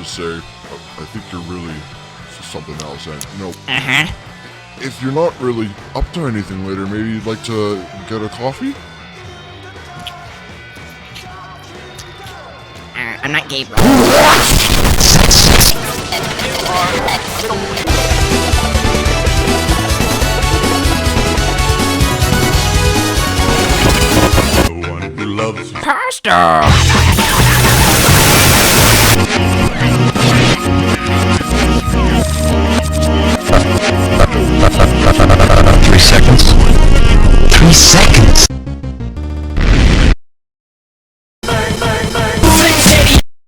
say, I think you're really something else. And, Uh-huh. if you're not really up to anything later, maybe you'd like to get a coffee? I'm not gay, bro. The one who loves Pasta! 3 seconds. 3 seconds?